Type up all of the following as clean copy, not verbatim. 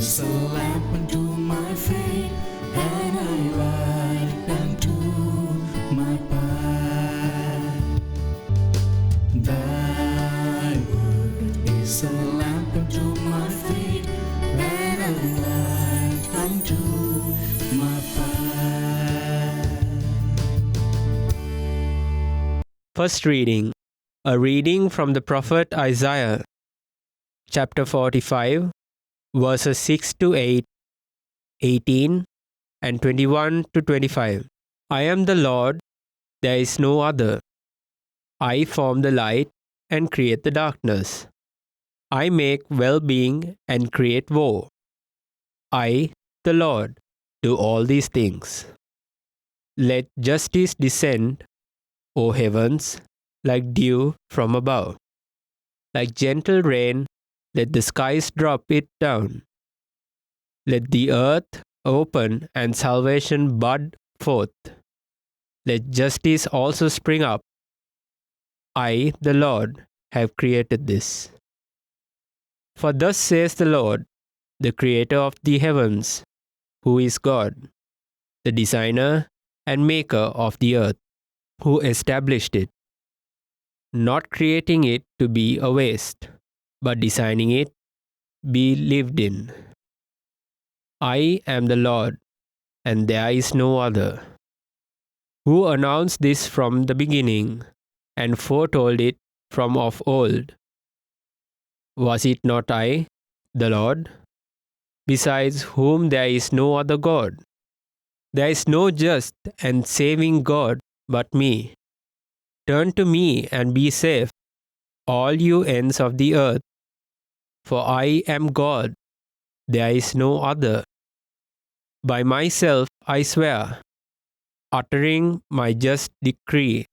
is a lamp unto my feet, and a light unto my path. Thy word is a lamp unto my feet, and a light unto my path. First reading. A reading from the prophet Isaiah, chapter 45, verses 6 to 8, 18, and 21 to 25. I am the Lord, there is no other. I form the light and create the darkness. I make well-being and create woe. I, the Lord, do all these things. Let justice descend, O heavens, like dew from above. Like gentle rain, let the skies drop it down. Let the earth open and salvation bud forth. Let justice also spring up. I, the Lord, have created this. For thus says the Lord, the Creator of the heavens, who is God, the designer and maker of the earth, who established it, not creating it to be a waste, but designing it be lived in. I am the Lord, and there is no other, who announced this from the beginning and foretold it from of old. Was it not I, the Lord, besides whom there is no other God? There is no just and saving God but me. Turn to me and be saved, all you ends of the earth, for I am God, there is no other. By myself I swear, uttering my just decree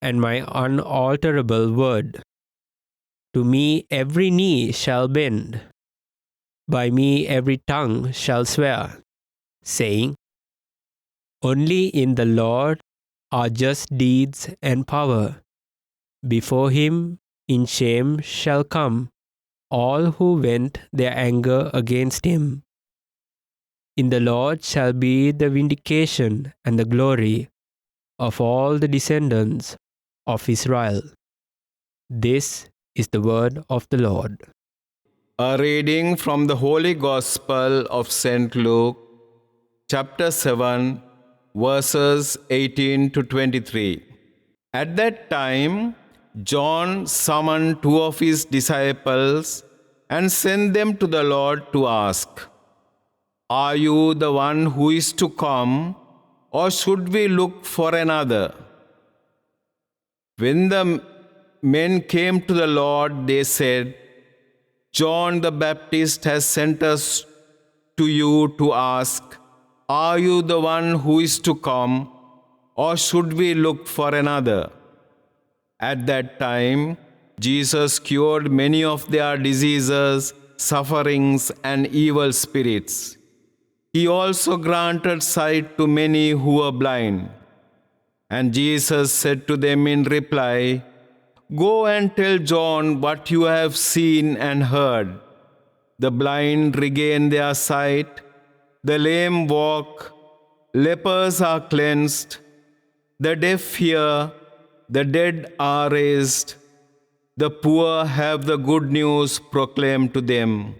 and my unalterable word. To me every knee shall bend, by me every tongue shall swear, saying, only in the Lord are just deeds and power. Before him in shame shall come all who vent their anger against him. In the Lord shall be the vindication and the glory of all the descendants of Israel. This is the word of the Lord. A reading from the Holy Gospel of St. Luke, chapter 7, verses 18 to 23. At that time, John summoned two of his disciples and sent them to the Lord to ask, are you the one who is to come, or should we look for another? When the men came to the Lord, they said, John the Baptist has sent us to you to ask, are you the one who is to come, or should we look for another? At that time, Jesus cured many of their diseases, sufferings, and evil spirits. He also granted sight to many who were blind. And Jesus said to them in reply, go and tell John what you have seen and heard. The blind regain their sight, the lame walk, lepers are cleansed, the deaf hear, the dead are raised, the poor have the good news proclaimed to them.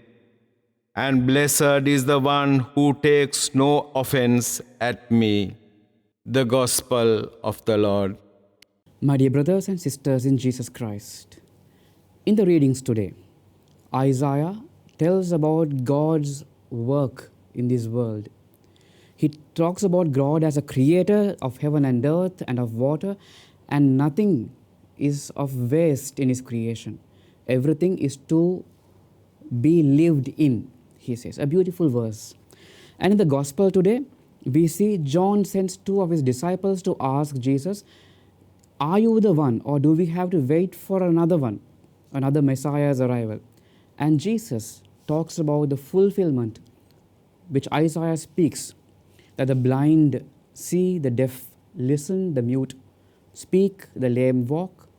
And blessed is the one who takes no offense at me. The Gospel of the Lord. My dear brothers and sisters in Jesus Christ, in the readings today, Isaiah tells about God's work in this world. He talks about God as a creator of heaven and earth and of water, and nothing is of waste in his creation. Everything is to be lived in, he says. A beautiful verse. And in the Gospel today, we see John sends two of his disciples to ask Jesus, are you the one, or do we have to wait for another one, another Messiah's arrival? And Jesus talks about the fulfillment which Isaiah speaks, that the blind see, the deaf listen, the mute speak, the lame walk.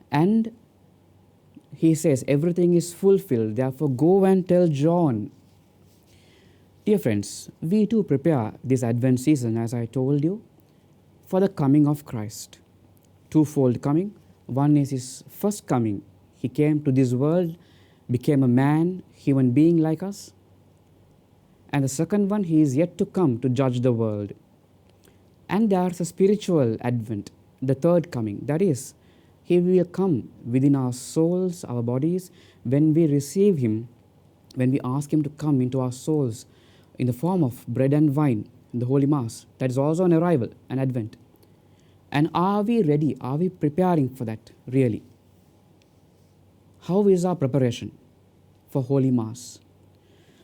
And he says everything is fulfilled. Therefore, go and tell John Dear friends, we too prepare this Advent season, as I told you, for the coming of Christ. Twofold coming. One is his first coming. He came to this world, became a man, human being like us. And the second one, he is yet to come to judge the world. And there's a spiritual advent, the third coming. That is, he will come within our souls, our bodies, when we receive him, when we ask him to come into our souls in the form of bread and wine in the Holy Mass. That is also an arrival, an advent. And are we ready? Are we preparing for that, really? How is our preparation for Holy Mass?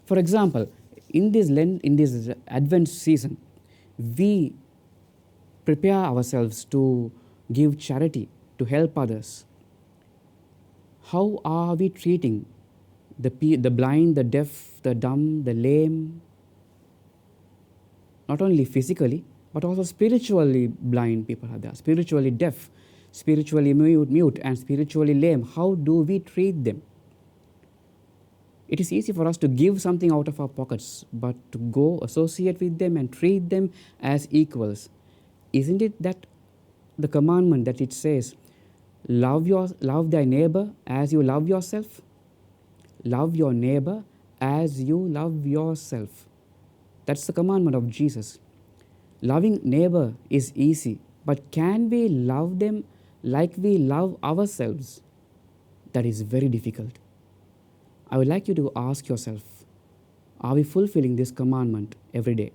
For example, in this Advent season, we prepare ourselves to give charity, to help others. How are we treating the blind, the deaf, the dumb, the lame? Not only physically, but also spiritually blind people are there, spiritually deaf, spiritually mute, and spiritually lame. How do we treat them? It is easy for us to give something out of our pockets, but to go associate with them and treat them as equals. Isn't it that the commandment that it says, love thy neighbor as you love yourself? Love your neighbor as you love yourself. That's the commandment of Jesus. Loving neighbor is easy, but can we love them like we love ourselves? That is very difficult. I would like you to ask yourself, are we fulfilling this commandment every day?